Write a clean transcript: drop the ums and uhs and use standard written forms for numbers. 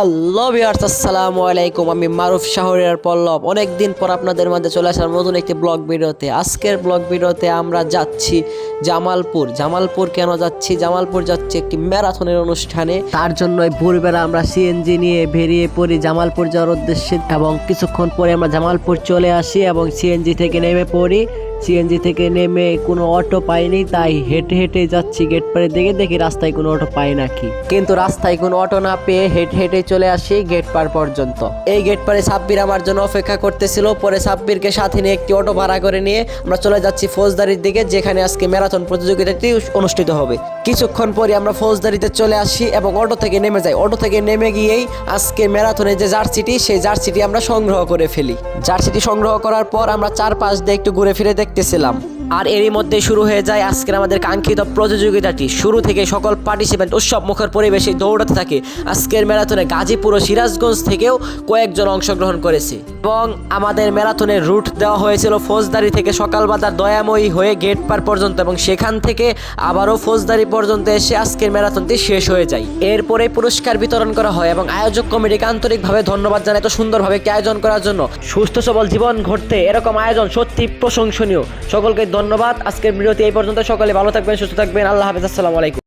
Hello viewers, আসসালামু আলাইকুম। আমি মারুফ শাহরিয়ার পল্লব অনেক দিন পর আপনাদের মাঝে চলে আসলাম নতুন একটি ব্লগ ভিডিওতে। আজকের ব্লগ ভিডিওতে আমরা যাচ্ছি জামালপুর কেন যাচ্ছি? জামালপুর যাচ্ছি একটি ম্যারাথনের অনুষ্ঠানে। তার জন্যই ভোরবেলা আমরা সিএনজি নিয়ে বেরিয়ে পড়ি জামালপুর যাওয়ার উদ্দেশ্যে, এবং কিছুক্ষণ পরে আমরা জামালপুর চলে আসি এবং সিএনজি থেকে নেমে পড়ি। সিএনজি থেকে নেমে কোনো অটো পাইনি, তাই হেঁটে হেঁটে যাচ্ছি গেট পাড়ের দিকে, দেখি রাস্তায় কোনো অটো পাই নাকি। কিন্তু রাস্তায় কোনো অটো না পেয়ে হেঁটে হেঁটে চলে আসি গেট পার পর্যন্ত। এই গেট পারে সাব্বির আমার জন্য অপেক্ষা করতেছিল। পরে সাব্বিরকে সাথে নিয়ে একটি অটো ভাড়া করে নিয়ে আমরা চলে যাচ্ছি ফৌজদারির দিকে, যেখানে আজকে ম্যারাথন প্রতিযোগিতাটি অনুষ্ঠিত হবে। কিছুক্ষণ পরে আমরা ফৌজদারিতে চলে আসি এবং অটো থেকে নেমে যাই। অটো থেকে নেমে গিয়েই আজকে ম্যারাথনের যে জার্সিটি, সেই জার্সিটি আমরা সংগ্রহ করে ফেলি। জার্সিটি সংগ্রহ করার পর আমরা চারপাশ দিয়ে একটু ঘুরে ফিরে দেখতেছিলাম। আর এরই মধ্যে শুরু হয়ে যায় আজকের আমাদের কাঙ্ক্ষিত প্রতিযোগিতাটি। শুরু থেকে সকল পার্টিসিপেন্ট উৎসব মুখর পরিবেশে দৌড়াতে থাকে। আজকের ম্যারাথনে গাজীপুর ও সিরাজগঞ্জ থেকেও কয়েকজন অংশগ্রহণ করেছে এবং আমাদের ম্যারাথনের রুট দেওয়া হয়েছিল ফৌজদারি থেকে সকালবাজার দয়াময়ী হয়ে গেট পার পর্যন্ত, এবং সেখান থেকে আবারও ফৌজদারি পর্যন্ত এসে আজকের ম্যারাথনটি শেষ হয়ে যায়। এরপরে পুরস্কার বিতরণ করা হয় এবং আয়োজক কমিটিকে আন্তরিকভাবে ধন্যবাদ জানাই এত সুন্দরভাবে একটি আয়োজন করার জন্য। সুস্থ সবল জীবন ঘটতে এরকম আয়োজন সত্যি প্রশংসনীয়। সকলকে ধন্যবাদ। আজকের ভিডিওতে এই পর্যন্ত। সকলে ভালো থাকবেন, সুস্থ থাকবেন। আল্লাহ হাফেজ, আসসালামু আলাইকুম।